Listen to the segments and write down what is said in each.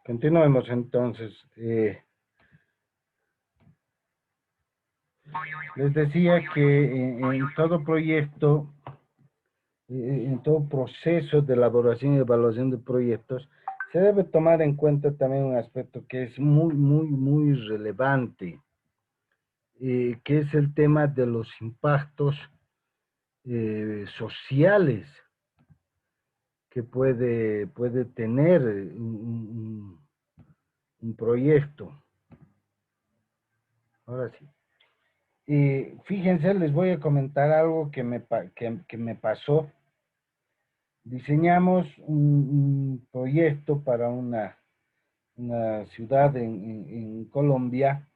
Continuemos entonces. Les decía que en todo proyecto, en todo proceso de elaboración y evaluación de proyectos, se debe tomar en cuenta también un aspecto que es muy relevante, que es el tema de los impactos sociales que puede tener un proyecto. Ahora sí. Fíjense, les voy a comentar algo que me pasó. Diseñamos un proyecto para una ciudad en Colombia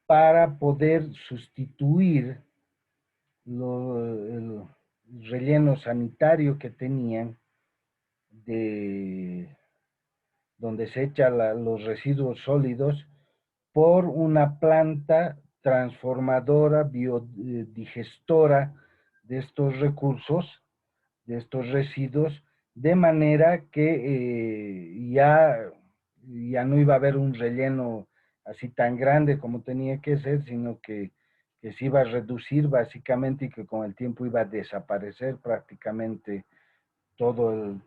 para poder sustituir el relleno sanitario que tenían de donde se echan los residuos sólidos por una planta transformadora biodigestora de estos recursos, de estos residuos, de manera que ya no iba a haber un relleno así tan grande como tenía que ser, sino que se iba a reducir básicamente y que con el tiempo iba a desaparecer prácticamente todo el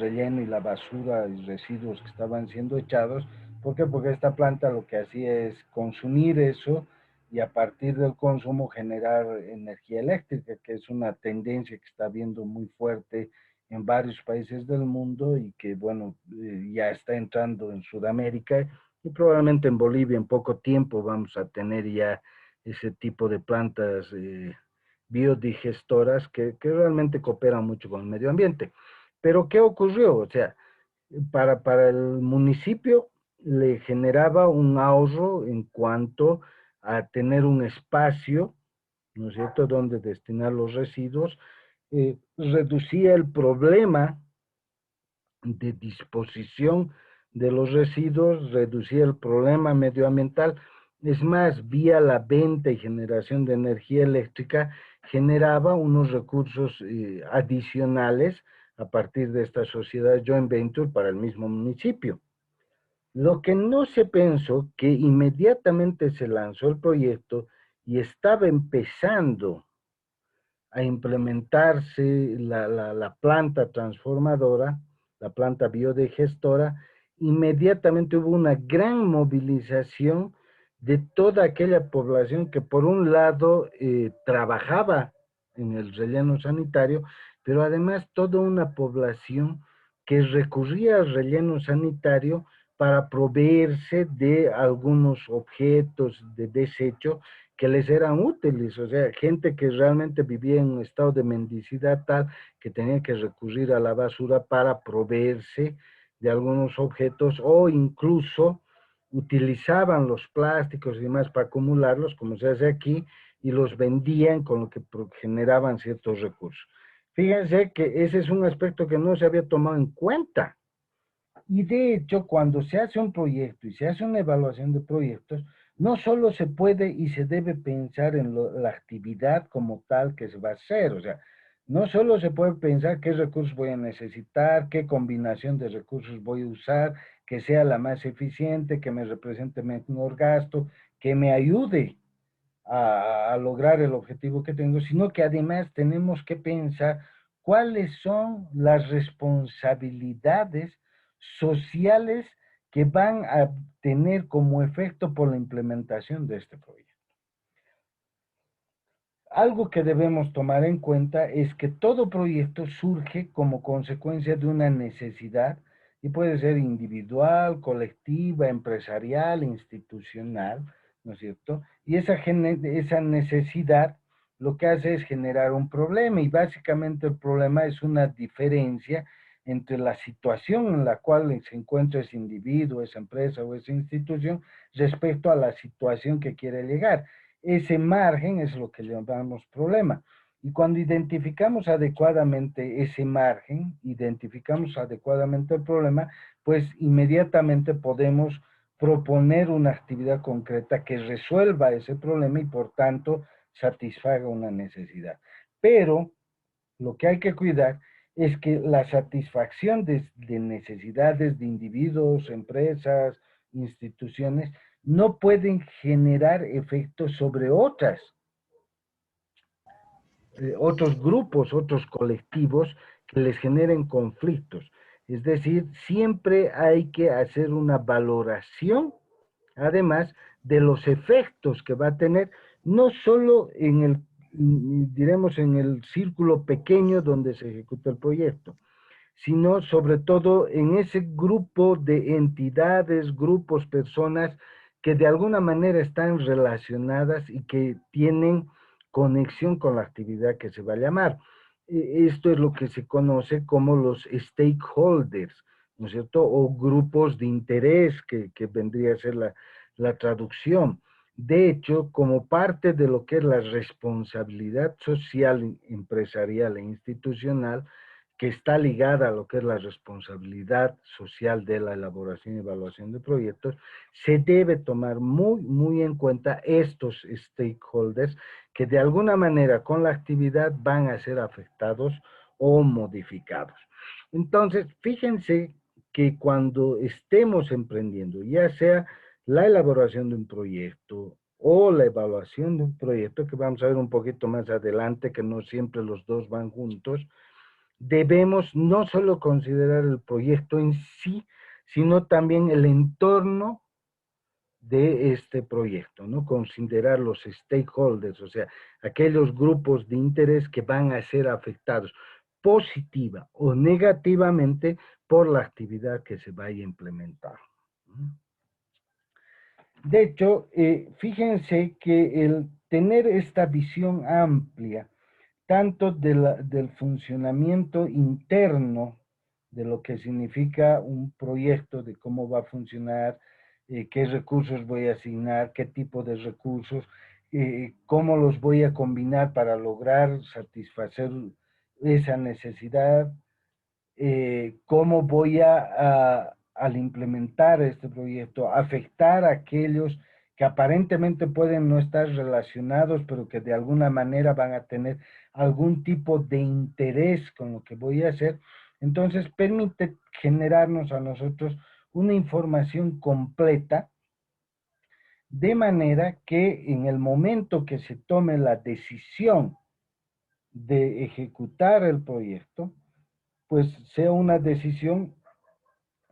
relleno y la basura y residuos que estaban siendo echados. ¿Por qué? Porque esta planta lo que hacía es consumir eso y a partir del consumo generar energía eléctrica, que es una tendencia que está viendo muy fuerte en varios países del mundo y que, bueno, ya está entrando en Sudamérica y probablemente en Bolivia en poco tiempo vamos a tener ya ese tipo de plantas biodigestoras que realmente cooperan mucho con el medio ambiente. Pero ¿qué ocurrió? O sea, para el municipio le generaba un ahorro en cuanto a tener un espacio, ¿no es cierto?, donde destinar los residuos, reducía el problema de disposición de los residuos, reducía el problema medioambiental. Es más, vía la venta y generación de energía eléctrica, generaba unos recursos adicionales a partir de esta sociedad joint venture para el mismo municipio. Lo que no se pensó, que inmediatamente se lanzó el proyecto y estaba empezando a implementarse la planta transformadora, la planta biodigestora, inmediatamente hubo una gran movilización de toda aquella población que por un lado trabajaba en el relleno sanitario, pero además toda una población que recurría al relleno sanitario para proveerse de algunos objetos de desecho que les eran útiles, o sea, gente que realmente vivía en un estado de mendicidad tal que tenía que recurrir a la basura para proveerse de algunos objetos o incluso utilizaban los plásticos y demás para acumularlos, como se hace aquí, y los vendían con lo que generaban ciertos recursos. Fíjense que ese es un aspecto que no se había tomado en cuenta. Y de hecho, cuando se hace un proyecto y se hace una evaluación de proyectos, no solo se puede y se debe pensar en la actividad como tal que se va a hacer, o sea, no solo se puede pensar qué recursos voy a necesitar, qué combinación de recursos voy a usar, que sea la más eficiente, que me represente menor gasto, que me ayude a lograr el objetivo que tengo, sino que además tenemos que pensar cuáles son las responsabilidades sociales que van a tener como efecto por la implementación de este proyecto. Algo que debemos tomar en cuenta es que todo proyecto surge como consecuencia de una necesidad y puede ser individual, colectiva, empresarial, institucional, ¿no es cierto? Y esa necesidad lo que hace es generar un problema y básicamente el problema es una diferencia entre la situación en la cual se encuentra ese individuo, esa empresa o esa institución respecto a la situación que quiere llegar. Ese margen es lo que llamamos problema. Y cuando identificamos adecuadamente ese margen, identificamos adecuadamente el problema, pues inmediatamente podemos proponer una actividad concreta que resuelva ese problema y por tanto satisfaga una necesidad. Pero lo que hay que cuidar es que la satisfacción de necesidades de individuos, empresas, instituciones, no pueden generar efectos sobre otros grupos, otros colectivos que les generen conflictos. Es decir, siempre hay que hacer una valoración, además, de los efectos que va a tener, no solo en el, diremos, en el círculo pequeño donde se ejecuta el proyecto, sino sobre todo en ese grupo de entidades, grupos, personas que de alguna manera están relacionadas y que tienen conexión con la actividad que se va a llamar. Esto es lo que se conoce como los stakeholders, ¿no es cierto? O grupos de interés, que vendría a ser la traducción. De hecho, como parte de lo que es la responsabilidad social, empresarial e institucional, que está ligada a lo que es la responsabilidad social de la elaboración y evaluación de proyectos, se debe tomar muy en cuenta estos stakeholders que de alguna manera con la actividad van a ser afectados o modificados. Entonces, fíjense que cuando estemos emprendiendo, ya sea la elaboración de un proyecto o la evaluación de un proyecto, que vamos a ver un poquito más adelante, que no siempre los dos van juntos, debemos no solo considerar el proyecto en sí, sino también el entorno de este proyecto, ¿no? Considerar los stakeholders, o sea, aquellos grupos de interés que van a ser afectados positiva o negativamente por la actividad que se vaya a implementar. De hecho, fíjense que el tener esta visión amplia tanto del funcionamiento interno de lo que significa un proyecto, de cómo va a funcionar, qué recursos voy a asignar, qué tipo de recursos, cómo los voy a combinar para lograr satisfacer esa necesidad, cómo voy al implementar este proyecto, afectar a aquellos que aparentemente pueden no estar relacionados, pero que de alguna manera van a tener algún tipo de interés con lo que voy a hacer. Entonces, permite generarnos a nosotros una información completa, de manera que en el momento que se tome la decisión de ejecutar el proyecto, pues sea una decisión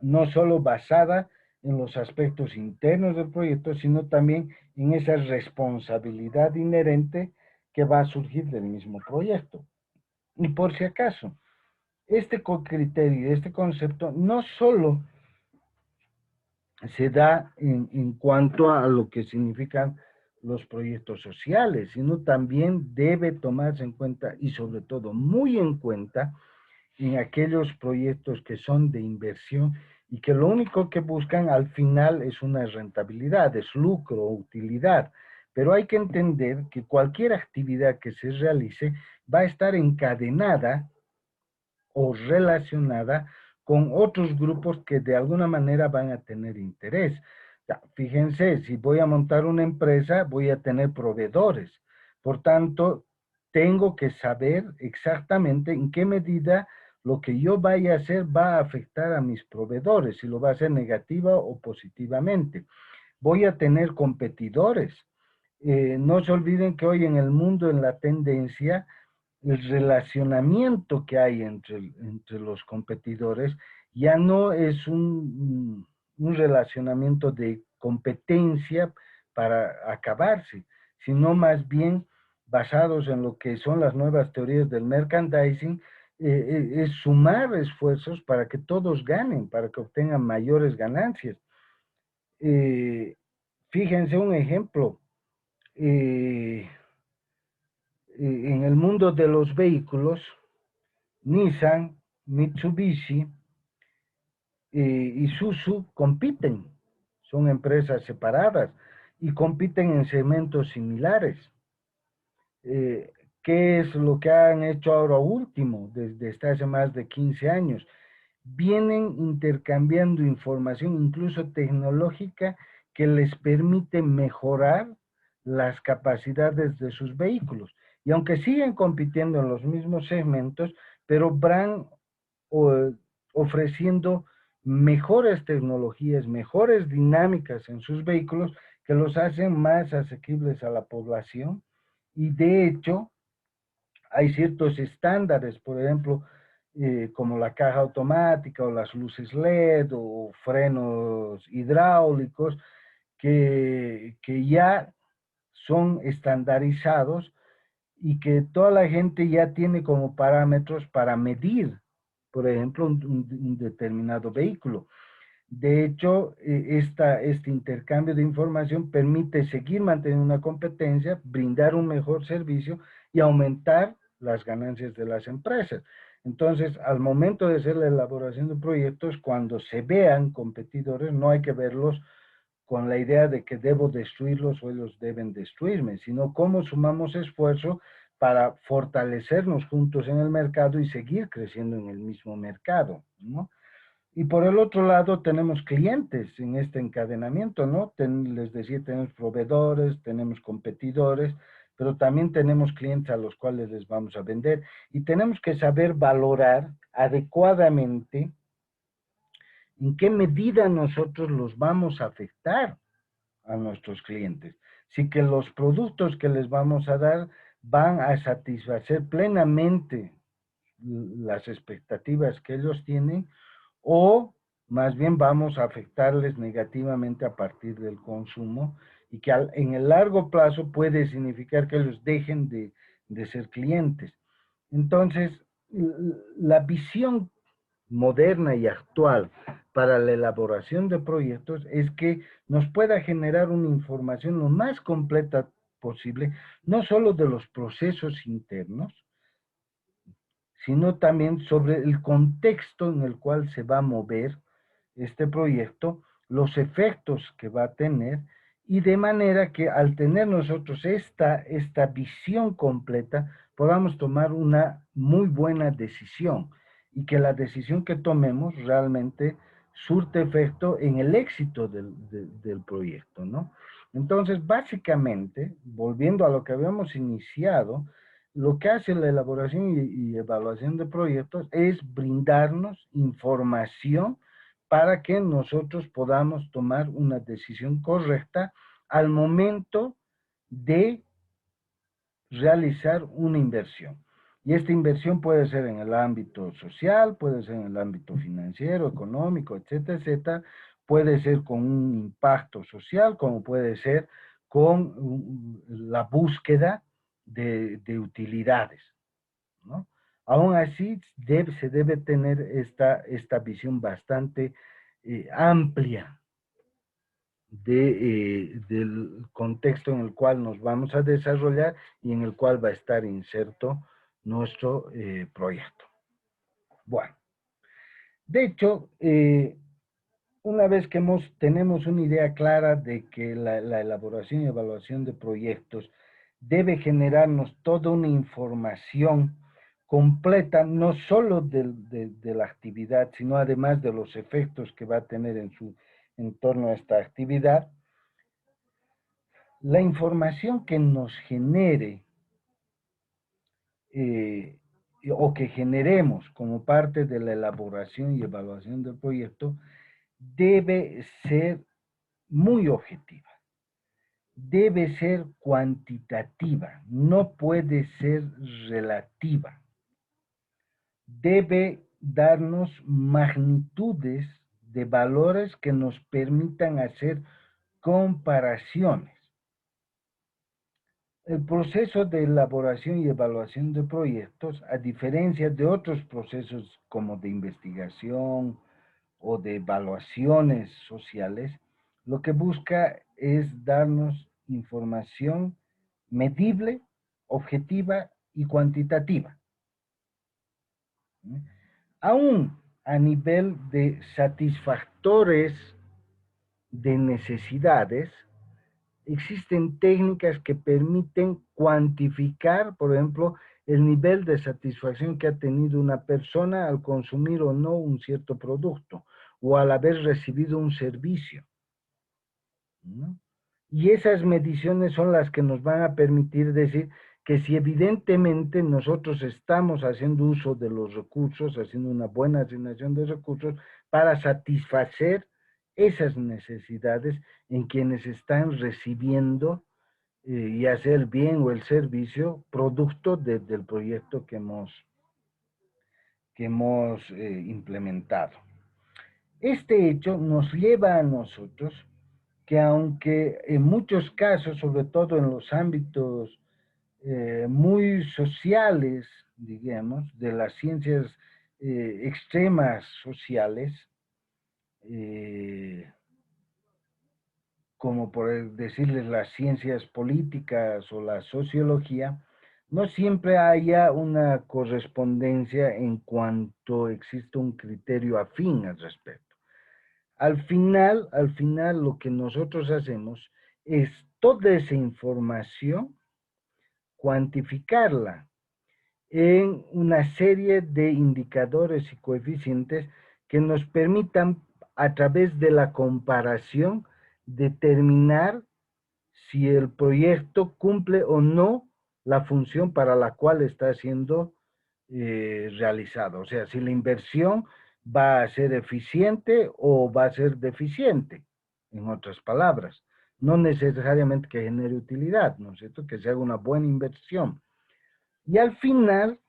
no solo basada en los aspectos internos del proyecto, sino también en esa responsabilidad inherente que va a surgir del mismo proyecto. Y por si acaso, este criterio, este concepto, no solo se da en cuanto a lo que significan los proyectos sociales, sino también debe tomarse en cuenta y sobre todo muy en cuenta en aquellos proyectos que son de inversión y que lo único que buscan al final es una rentabilidad, es lucro o utilidad. Pero hay que entender que cualquier actividad que se realice va a estar encadenada o relacionada con otros grupos que de alguna manera van a tener interés. Ya, fíjense, si voy a montar una empresa, voy a tener proveedores. Por tanto, tengo que saber exactamente en qué medida lo que yo vaya a hacer va a afectar a mis proveedores, si lo va a hacer negativa o positivamente. Voy a tener competidores. No se olviden que hoy en el mundo, en la tendencia, el relacionamiento que hay entre los competidores ya no es un relacionamiento de competencia para acabarse, sino más bien basados en lo que son las nuevas teorías del merchandising, es sumar esfuerzos para que todos ganen, para que obtengan mayores ganancias. Eh, Fíjense un ejemplo. eh, en el mundo de los vehículos, Nissan, Mitsubishi y Isuzu compiten, son empresas separadas y compiten en segmentos similares. Eh, ¿Qué es lo que han hecho ahora último, desde hace más de 15 años? Vienen intercambiando información, incluso tecnológica, que les permite mejorar las capacidades de sus vehículos. Y aunque siguen compitiendo en los mismos segmentos, pero van ofreciendo mejores tecnologías, mejores dinámicas en sus vehículos que los hacen más asequibles a la población. Y de hecho, hay ciertos estándares, por ejemplo, como la caja automática o las luces LED o frenos hidráulicos, que ya son estandarizados y que toda la gente ya tiene como parámetros para medir, por ejemplo, un determinado vehículo. De hecho, este intercambio de información permite seguir manteniendo una competencia, brindar un mejor servicio y aumentar las ganancias de las empresas. Entonces, al momento de hacer la elaboración de proyectos, cuando se vean competidores, no hay que verlos con la idea de que debo destruirlos o ellos deben destruirme, sino cómo sumamos esfuerzo para fortalecernos juntos en el mercado y seguir creciendo en el mismo mercado, ¿no? Y por el otro lado tenemos clientes en este encadenamiento, ¿no? Les decía, tenemos proveedores, tenemos competidores, pero también tenemos clientes a los cuales les vamos a vender y tenemos que saber valorar adecuadamente en qué medida nosotros los vamos a afectar a nuestros clientes. Si que los productos que les vamos a dar van a satisfacer plenamente las expectativas que ellos tienen o más bien vamos a afectarles negativamente a partir del consumo y que en el largo plazo puede significar que ellos dejen de ser clientes. Entonces, la visión moderna y actual para la elaboración de proyectos es que nos pueda generar una información lo más completa posible, no solo de los procesos internos, sino también sobre el contexto en el cual se va a mover este proyecto, los efectos que va a tener, y de manera que al tener nosotros esta visión completa, podamos tomar una muy buena decisión y que la decisión que tomemos realmente surte efecto en el éxito del proyecto, ¿no? Entonces, básicamente, volviendo a lo que habíamos iniciado, lo que hace la elaboración y evaluación de proyectos es brindarnos información para que nosotros podamos tomar una decisión correcta al momento de realizar una inversión. Y esta inversión puede ser en el ámbito social, puede ser en el ámbito financiero, económico, etcétera, etcétera. Puede ser con un impacto social, como puede ser con la búsqueda de utilidades, ¿no? Aún así, se debe tener esta visión bastante amplia del contexto en el cual nos vamos a desarrollar y en el cual va a estar inserto nuestro proyecto. Bueno, de hecho, una vez que tenemos una idea clara de que la elaboración y evaluación de proyectos debe generarnos toda una información completa, no solo de la actividad, sino además de los efectos que va a tener en torno a esta actividad. La información que nos genere eh, o que generemos como parte de la elaboración y evaluación del proyecto debe ser muy objetiva, debe ser cuantitativa, no puede ser relativa, debe darnos magnitudes de valores que nos permitan hacer comparaciones. El proceso de elaboración y evaluación de proyectos, a diferencia de otros procesos como de investigación o de evaluaciones sociales, lo que busca es darnos información medible, objetiva y cuantitativa. Aún a nivel de satisfactores de necesidades, existen técnicas que permiten cuantificar, por ejemplo, el nivel de satisfacción que ha tenido una persona al consumir o no un cierto producto o al haber recibido un servicio, ¿no? Y esas mediciones son las que nos van a permitir decir que si evidentemente nosotros estamos haciendo uso de los recursos, haciendo una buena asignación de recursos para satisfacer esas necesidades en quienes están recibiendo ya sea el bien o el servicio producto del proyecto que hemos implementado. Este hecho nos lleva a nosotros que aunque en muchos casos, sobre todo en los ámbitos muy sociales, digamos, de las ciencias extremas sociales, eh, como por decirles las ciencias políticas o la sociología, no siempre haya una correspondencia en cuanto existe un criterio afín al respecto. Al final lo que nosotros hacemos es toda esa información cuantificarla en una serie de indicadores y coeficientes que nos permitan, a través de la comparación, determinar si el proyecto cumple o no la función para la cual está siendo realizado. O sea, si la inversión va a ser eficiente o va a ser deficiente, en otras palabras. No necesariamente que genere utilidad, ¿no es cierto? Que se haga una buena inversión. Y al final,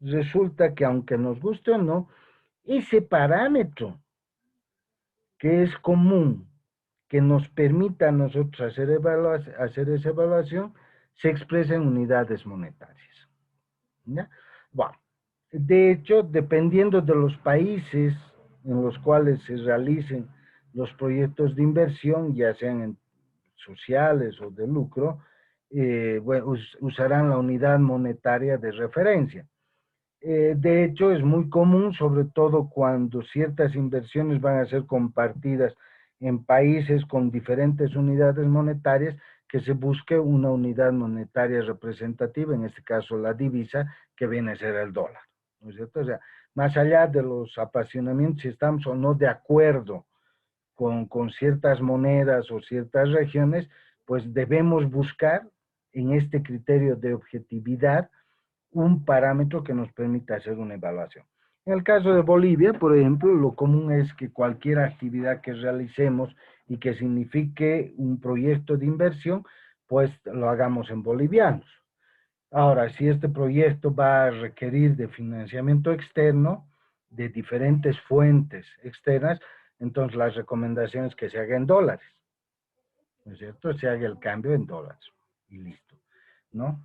resulta que aunque nos guste o no, ese parámetro que es común, que nos permita a nosotros hacer esa evaluación, se expresa en unidades monetarias. ¿Ya? Bueno, de hecho, dependiendo de los países en los cuales se realicen los proyectos de inversión, ya sean sociales o de lucro, bueno, usarán la unidad monetaria de referencia. De hecho, es muy común, sobre todo cuando ciertas inversiones van a ser compartidas en países con diferentes unidades monetarias, que se busque una unidad monetaria representativa, en este caso la divisa, que viene a ser el dólar, ¿no es cierto? O sea, más allá de los apasionamientos, si estamos o no de acuerdo con ciertas monedas o ciertas regiones, pues debemos buscar en este criterio de objetividad un parámetro que nos permita hacer una evaluación. En el caso de Bolivia, por ejemplo, lo común es que cualquier actividad que realicemos y que signifique un proyecto de inversión, pues lo hagamos en bolivianos. Ahora, si este proyecto va a requerir de financiamiento externo, de diferentes fuentes externas, entonces las recomendaciones que se haga en dólares, ¿no es cierto? Se haga el cambio en dólares y listo, ¿no?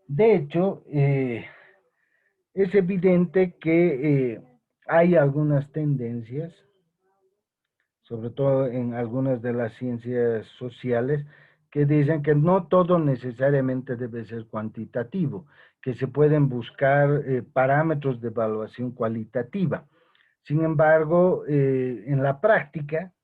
De hecho, es evidente que hay algunas tendencias, sobre todo en algunas de las ciencias sociales, que dicen que no todo necesariamente debe ser cuantitativo, que se pueden buscar parámetros de evaluación cualitativa. Sin embargo, en la práctica,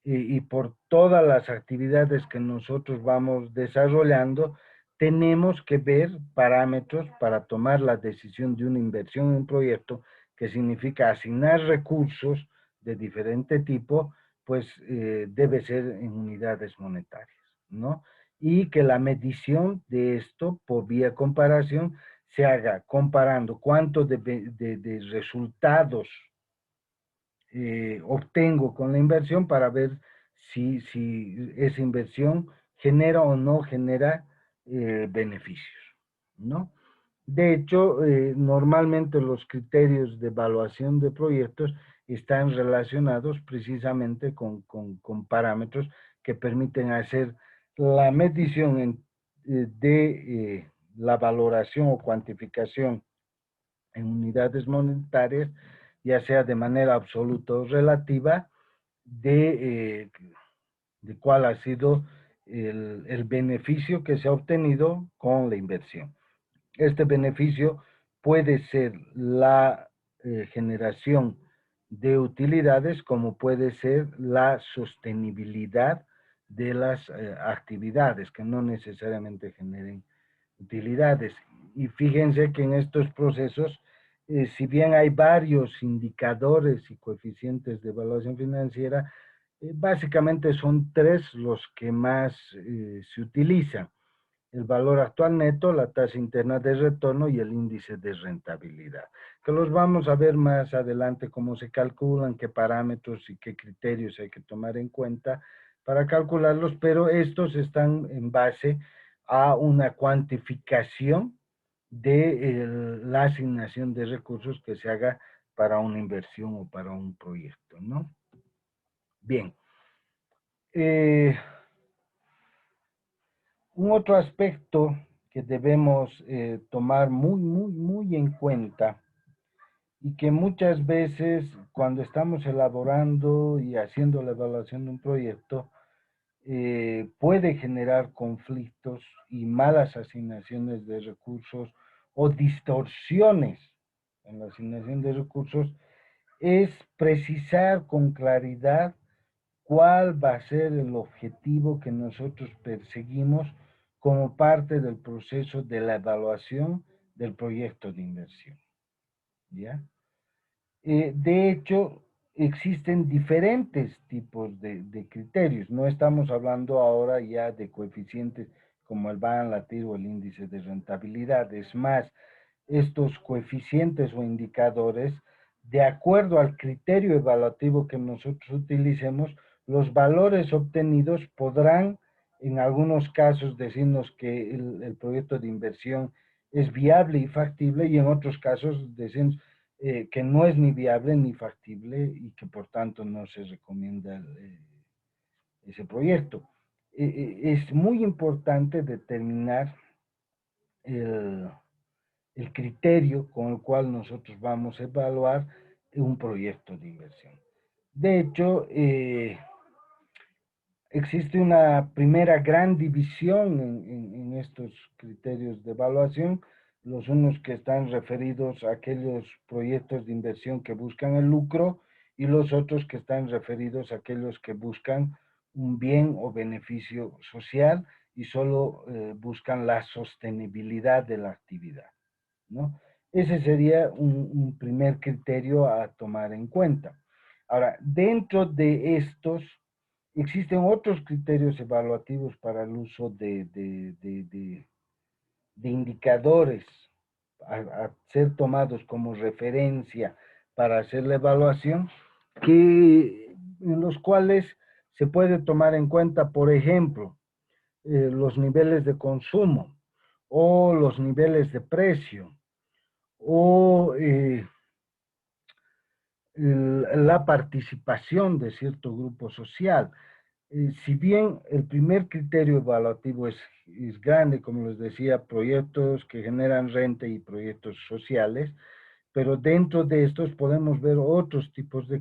y por todas las actividades que nosotros vamos desarrollando, tenemos que ver parámetros para tomar la decisión de una inversión en un proyecto, que significa asignar recursos de diferente tipo, pues debe ser en unidades monetarias, ¿no? Y que la medición de esto, por vía comparación, se haga comparando cuánto de resultados obtengo con la inversión, para ver si esa inversión genera o no genera beneficios, ¿no? De hecho, normalmente los criterios de evaluación de proyectos están relacionados precisamente con parámetros que permiten hacer la medición de la valoración o cuantificación en unidades monetarias, ya sea de manera absoluta o relativa, de cuál ha sido el beneficio que se ha obtenido con la inversión. Este beneficio puede ser la generación de utilidades, como puede ser la sostenibilidad de las actividades, que no necesariamente generen utilidades. Y fíjense que en estos procesos, si bien hay varios indicadores y coeficientes de evaluación financiera, Básicamente son tres los que más se utilizan: el valor actual neto, la tasa interna de retorno y el índice de rentabilidad, que los vamos a ver más adelante cómo se calculan, qué parámetros y qué criterios hay que tomar en cuenta para calcularlos, pero estos están en base a una cuantificación de la asignación de recursos que se haga para una inversión o para un proyecto, ¿no? Bien. Eh, un otro aspecto que debemos tomar muy en cuenta, y que muchas veces cuando estamos elaborando y haciendo la evaluación de un proyecto puede generar conflictos y malas asignaciones de recursos o distorsiones en la asignación de recursos, es precisar con claridad cuál va a ser el objetivo que nosotros perseguimos como parte del proceso de la evaluación del proyecto de inversión, ¿ya? De hecho, existen diferentes tipos de criterios. No estamos hablando ahora ya de coeficientes como el Van, la TIR o el índice de rentabilidad. Es más, estos coeficientes o indicadores, de acuerdo al criterio evaluativo que nosotros utilicemos, los valores obtenidos podrán en algunos casos decirnos que el proyecto de inversión es viable y factible, y en otros casos decimos que no es ni viable ni factible y que por tanto no se recomienda ese proyecto. Es muy importante determinar el, el criterio con el cual nosotros vamos a evaluar un proyecto de inversión. De hecho, existe una primera gran división en estos criterios de evaluación: los unos que están referidos a aquellos proyectos de inversión que buscan el lucro, y los otros que están referidos a aquellos que buscan un bien o beneficio social y solo buscan la sostenibilidad de la actividad, ¿no? Ese sería un primer criterio a tomar en cuenta. Ahora, dentro de estos, existen otros criterios evaluativos para el uso de indicadores a ser tomados como referencia para hacer la evaluación, en los cuales se puede tomar en cuenta, por ejemplo, los niveles de consumo o los niveles de precio o la participación de cierto grupo social. Si bien el primer criterio evaluativo es grande, como les decía, proyectos que generan renta y proyectos sociales, pero dentro de estos podemos ver otros tipos de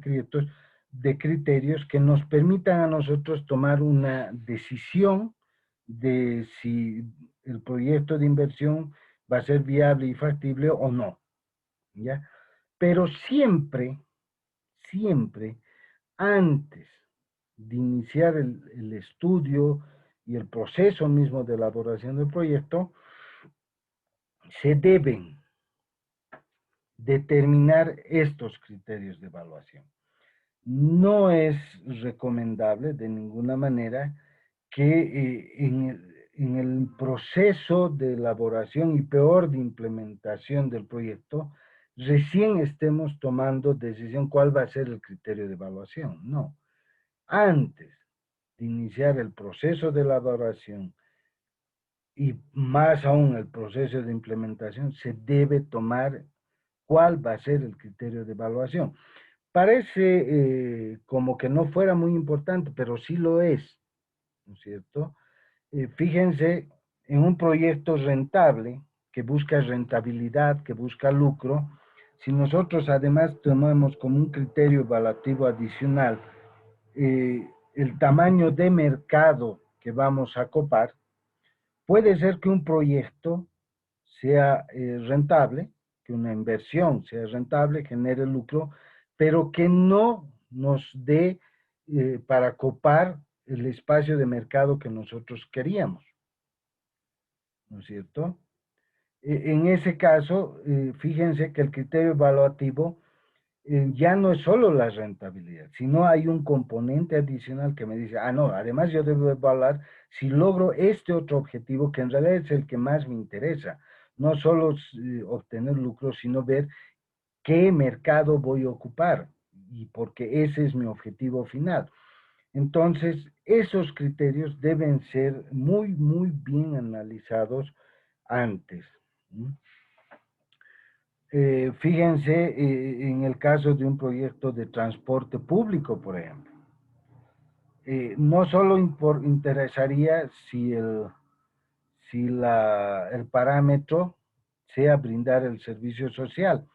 criterios que nos permitan a nosotros tomar una decisión de si el proyecto de inversión va a ser viable y factible o no, ¿ya? Pero siempre, antes de iniciar el estudio y el proceso mismo de elaboración del proyecto, se deben determinar estos criterios de evaluación. No es recomendable de ninguna manera que en el proceso de elaboración y peor de implementación del proyecto, recién estemos tomando decisión cuál va a ser el criterio de evaluación. No. Antes de iniciar el proceso de elaboración y más aún el proceso de implementación, se debe tomar cuál va a ser el criterio de evaluación. Parece como que no fuera muy importante, pero sí lo es, ¿no es cierto? Fíjense, en un proyecto rentable, que busca rentabilidad, que busca lucro, si nosotros además tomamos como un criterio evaluativo adicional el tamaño de mercado que vamos a copar, puede ser que un proyecto sea rentable, que una inversión sea rentable, genere lucro, pero que no nos dé para copar el espacio de mercado que nosotros queríamos, ¿no es cierto? En ese caso, fíjense que el criterio evaluativo ya no es solo la rentabilidad, sino hay un componente adicional que me dice, ah, no, además yo debo evaluar si logro este otro objetivo que en realidad es el que más me interesa. No solo obtener lucro, sino ver qué mercado voy a ocupar y porque ese es mi objetivo final. Entonces, esos criterios deben ser muy, muy bien analizados antes. Fíjense en el caso de un proyecto de transporte público, por ejemplo. No solo interesaría si el parámetro sea brindar el servicio social.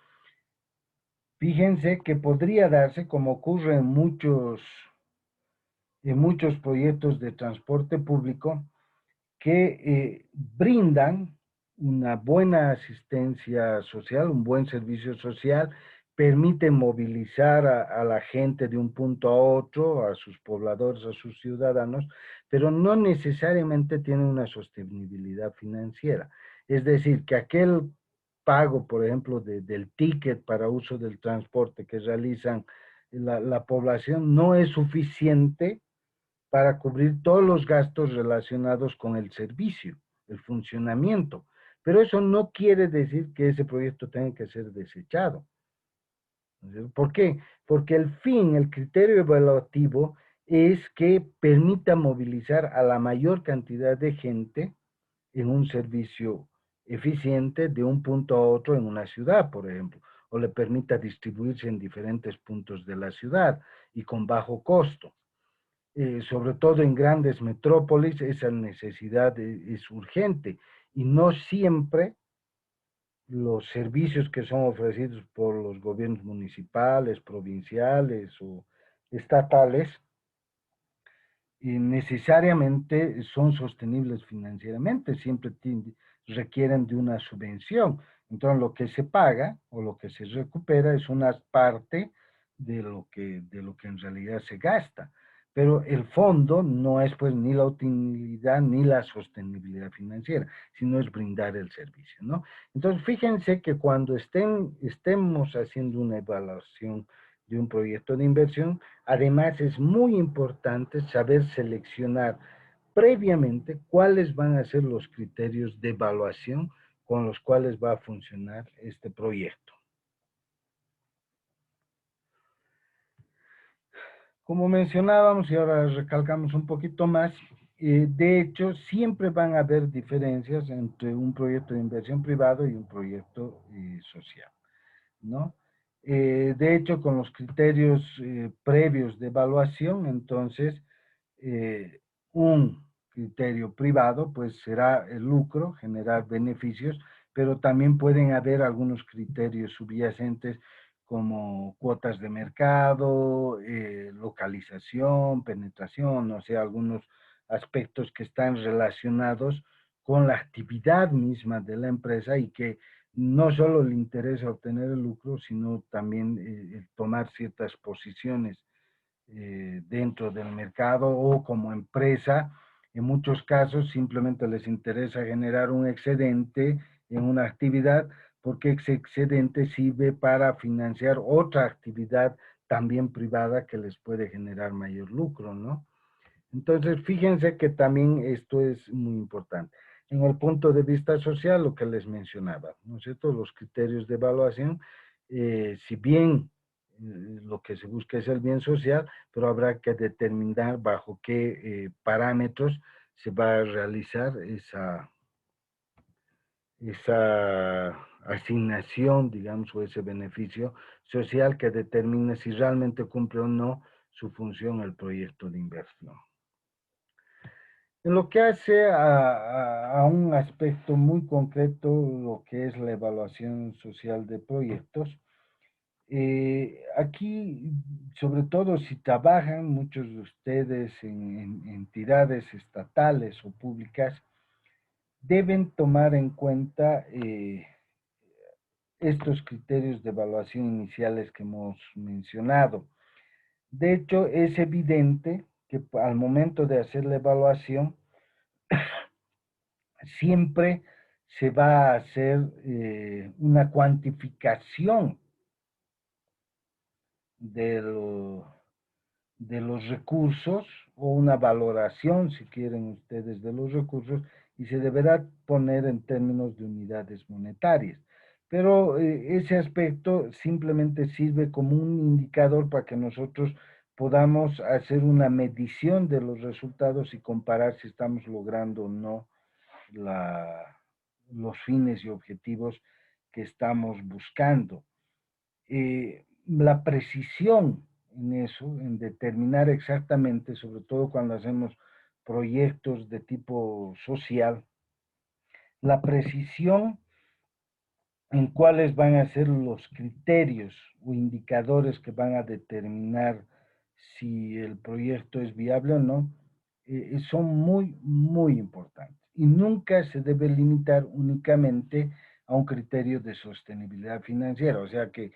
Fíjense que podría darse, como ocurre en muchos proyectos de transporte público, que brindan una buena asistencia social, un buen servicio social, permiten movilizar a la gente de un punto a otro, a sus pobladores, a sus ciudadanos, pero no necesariamente tienen una sostenibilidad financiera. Es decir, que aquel pago, por ejemplo, del ticket para uso del transporte que realizan la población no es suficiente para cubrir todos los gastos relacionados con el servicio, el funcionamiento. Pero eso no quiere decir que ese proyecto tenga que ser desechado. ¿Por qué? Porque el fin, el criterio evaluativo es que permita movilizar a la mayor cantidad de gente en un servicio eficiente de un punto a otro en una ciudad, por ejemplo, o le permita distribuirse en diferentes puntos de la ciudad y con bajo costo. Sobre todo en grandes metrópolis, esa necesidad es urgente y no siempre los servicios que son ofrecidos por los gobiernos municipales, provinciales o estatales necesariamente son sostenibles financieramente, siempre requieren de una subvención. Entonces, lo que se paga o lo que se recupera es una parte de lo que en realidad se gasta. Pero el fondo no es pues ni la utilidad ni la sostenibilidad financiera, sino es brindar el servicio, ¿no? Entonces, fíjense que cuando estemos haciendo una evaluación de un proyecto de inversión, además es muy importante saber seleccionar previamente cuáles van a ser los criterios de evaluación con los cuales va a funcionar este proyecto. Como mencionábamos y ahora recalcamos un poquito más, de hecho siempre van a haber diferencias entre un proyecto de inversión privado y un proyecto social, ¿no? De hecho, con los criterios previos de evaluación, entonces, eh, un criterio privado, pues será el lucro, generar beneficios, pero también pueden haber algunos criterios subyacentes como cuotas de mercado, localización, penetración, o sea, algunos aspectos que están relacionados con la actividad misma de la empresa y que no solo le interesa obtener el lucro, sino también tomar ciertas posiciones dentro del mercado o como empresa. En muchos casos simplemente les interesa generar un excedente en una actividad porque ese excedente sirve para financiar otra actividad también privada que les puede generar mayor lucro, ¿no? Entonces, fíjense que también esto es muy importante. En el punto de vista social, lo que les mencionaba, ¿no es cierto? Los criterios de evaluación, si bien lo que se busca es el bien social, pero habrá que determinar bajo qué parámetros se va a realizar esa asignación, digamos, o ese beneficio social que determine si realmente cumple o no su función el proyecto de inversión. En lo que hace a un aspecto muy concreto, lo que es la evaluación social de proyectos, aquí, sobre todo si trabajan muchos de ustedes en entidades estatales o públicas, deben tomar en cuenta estos criterios de evaluación iniciales que hemos mencionado. De hecho, es evidente que al momento de hacer la evaluación, siempre se va a hacer una cuantificación de, de los recursos o una valoración, si quieren ustedes, de los recursos y se deberá poner en términos de unidades monetarias. Pero ese aspecto simplemente sirve como un indicador para que nosotros podamos hacer una medición de los resultados y comparar si estamos logrando o no los fines y objetivos que estamos buscando. La precisión en eso, en determinar exactamente, sobre todo cuando hacemos proyectos de tipo social, la precisión en cuáles van a ser los criterios o indicadores que van a determinar si el proyecto es viable o no, son muy, muy importantes. Y nunca se debe limitar únicamente a un criterio de sostenibilidad financiera, o sea que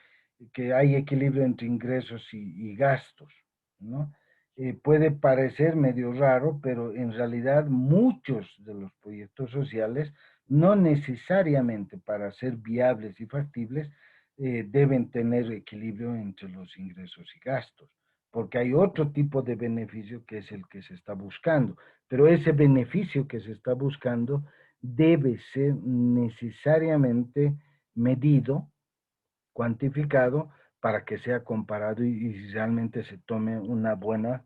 hay equilibrio entre ingresos y gastos, ¿no? Puede parecer medio raro, pero en realidad muchos de los proyectos sociales no necesariamente para ser viables y factibles deben tener equilibrio entre los ingresos y gastos, porque hay otro tipo de beneficio que es el que se está buscando, pero ese beneficio que se está buscando debe ser necesariamente medido, cuantificado, para que sea comparado y realmente se tome una buena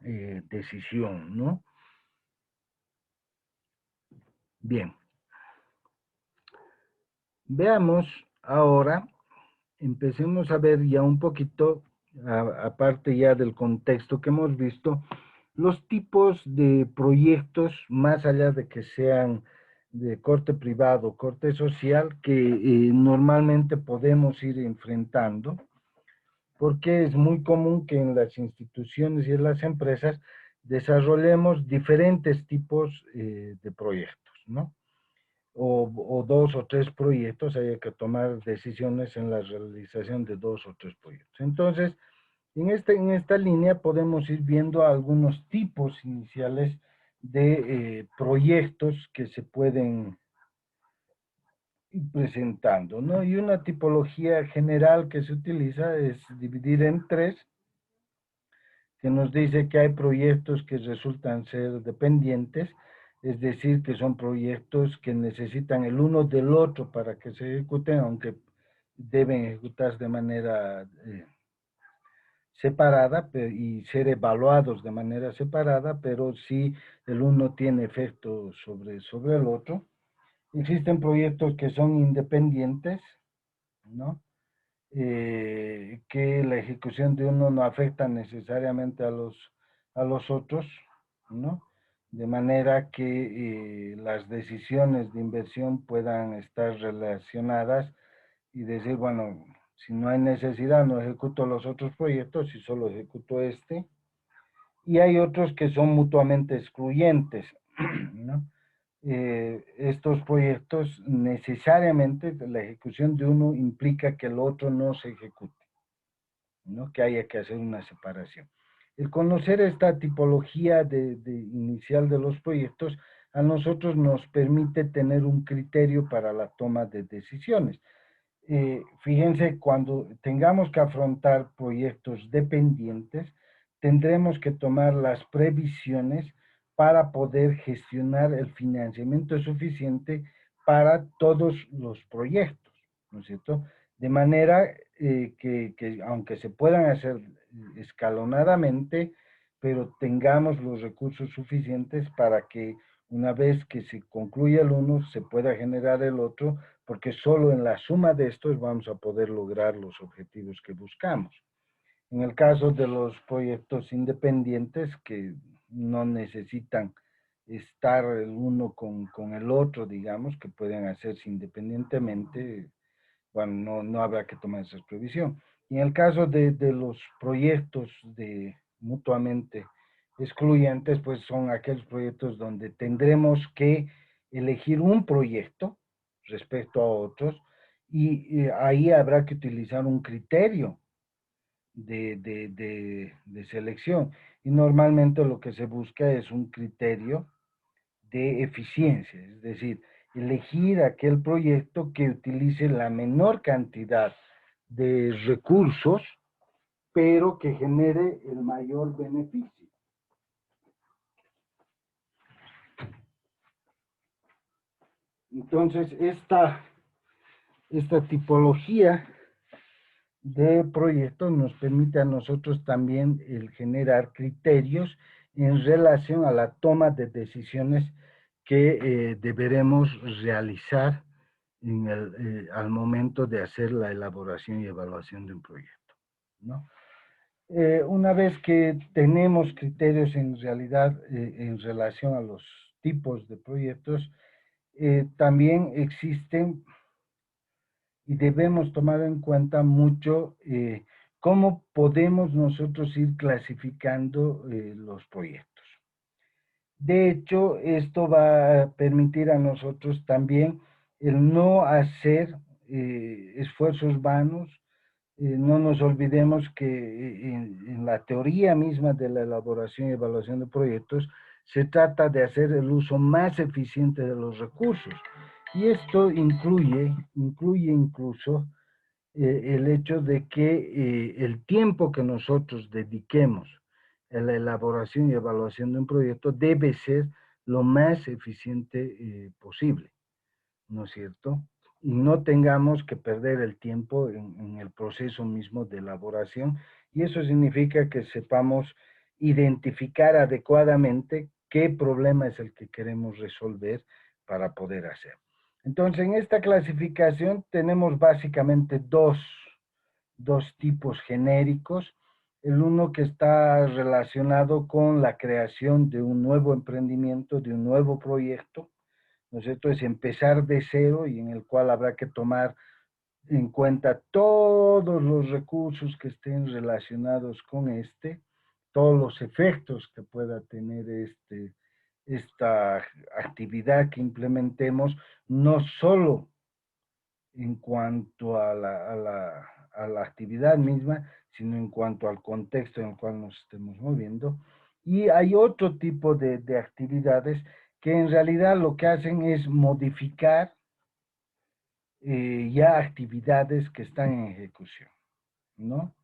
decisión, ¿no? Bien, veamos ahora, empecemos a ver ya un poquito, aparte ya del contexto que hemos visto, los tipos de proyectos, más allá de que sean de corte privado, corte social, que normalmente podemos ir enfrentando, porque es muy común que en las instituciones y en las empresas desarrollemos diferentes tipos de proyectos, ¿no? O dos o tres proyectos, hay que tomar decisiones en la realización de dos o tres proyectos. Entonces, en esta línea podemos ir viendo algunos tipos iniciales de proyectos que se pueden ir presentando, ¿no? Y una tipología general que se utiliza es dividir en tres, que nos dice que hay proyectos que resultan ser dependientes, es decir, que son proyectos que necesitan el uno del otro para que se ejecuten, aunque deben ejecutarse de manera separada y ser evaluados de manera separada, pero sí el uno tiene efecto sobre el otro. Existen proyectos que son independientes, ¿no? Que la ejecución de uno no afecta necesariamente a los otros, ¿no? De manera que las decisiones de inversión puedan estar relacionadas y decir, bueno, si no hay necesidad, no ejecuto los otros proyectos y solo ejecuto este. Y hay otros que son mutuamente excluyentes, ¿no? Estos proyectos necesariamente la ejecución de uno implica que el otro no se ejecute, ¿no? Que haya que hacer una separación. El conocer esta tipología inicial de los proyectos a nosotros nos permite tener un criterio para la toma de decisiones. Fíjense, cuando tengamos que afrontar proyectos dependientes, tendremos que tomar las previsiones para poder gestionar el financiamiento suficiente para todos los proyectos, ¿no es cierto? De manera aunque se puedan hacer escalonadamente, pero tengamos los recursos suficientes para que una vez que se concluya el uno, se pueda generar el otro, porque solo en la suma de estos vamos a poder lograr los objetivos que buscamos. En el caso de los proyectos independientes que no necesitan estar el uno con el otro, digamos, que pueden hacerse independientemente, bueno, no habrá que tomar esa previsión. Y en el caso de los proyectos de mutuamente excluyentes, pues son aquellos proyectos donde tendremos que elegir un proyecto respecto a otros y ahí habrá que utilizar un criterio de selección. Y normalmente lo que se busca es un criterio de eficiencia, es decir, elegir aquel proyecto que utilice la menor cantidad de recursos, pero que genere el mayor beneficio. Entonces, esta tipología de proyectos nos permite a nosotros también el generar criterios en relación a la toma de decisiones que deberemos realizar al momento de hacer la elaboración y evaluación de un proyecto, ¿no? Una vez que tenemos criterios en realidad en relación a los tipos de proyectos, también existen y debemos tomar en cuenta mucho cómo podemos nosotros ir clasificando los proyectos. De hecho, esto va a permitir a nosotros también el no hacer esfuerzos vanos. No nos olvidemos que en la teoría misma de la elaboración y evaluación de proyectos se trata de hacer el uso más eficiente de los recursos. Y esto incluye incluso el hecho de que el tiempo que nosotros dediquemos a la elaboración y evaluación de un proyecto debe ser lo más eficiente posible, ¿no es cierto? Y no tengamos que perder el tiempo en el proceso mismo de elaboración, y eso significa que sepamos identificar adecuadamente qué problema es el que queremos resolver para poder hacer. Entonces, en esta clasificación tenemos básicamente dos tipos genéricos. El uno que está relacionado con la creación de un nuevo emprendimiento, de un nuevo proyecto, ¿no es cierto? Es empezar de cero y en el cual habrá que tomar en cuenta todos los recursos que estén relacionados con todos los efectos que pueda tener esta actividad que implementemos, no solo en cuanto a la actividad misma, sino en cuanto al contexto en el cual nos estemos moviendo. Y hay otro tipo de actividades que en realidad lo que hacen es modificar ya actividades que están en ejecución, ¿no?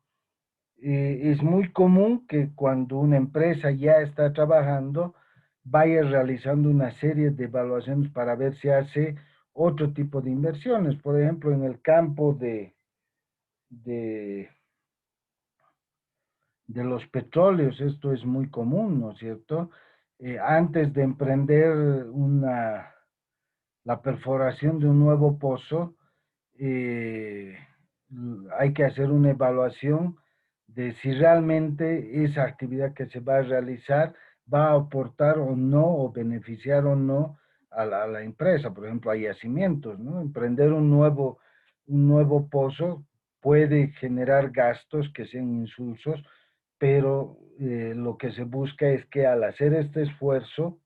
Es muy común que cuando una empresa ya está trabajando, vaya realizando una serie de evaluaciones para ver si hace otro tipo de inversiones. Por ejemplo, en el campo de, de los petróleos, esto es muy común, ¿no es cierto? Antes de emprender la perforación de un nuevo pozo, eh, hay que hacer una evaluación de si realmente esa actividad que se va a realizar va a aportar o no, o beneficiar o no a la empresa. Por ejemplo, hay yacimientos, ¿no? Emprender un nuevo pozo puede generar gastos que sean insulsos, pero lo que se busca es que al hacer este esfuerzo,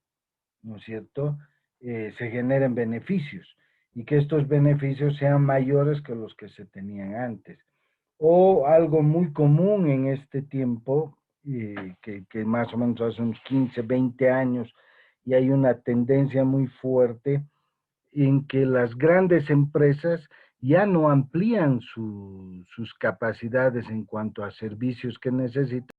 ¿no es cierto?, se generen beneficios y que estos beneficios sean mayores que los que se tenían antes. O algo muy común en este tiempo, que más o menos hace unos 15, 20 años, y hay una tendencia muy fuerte en que las grandes empresas ya no amplían sus capacidades en cuanto a servicios que necesitan,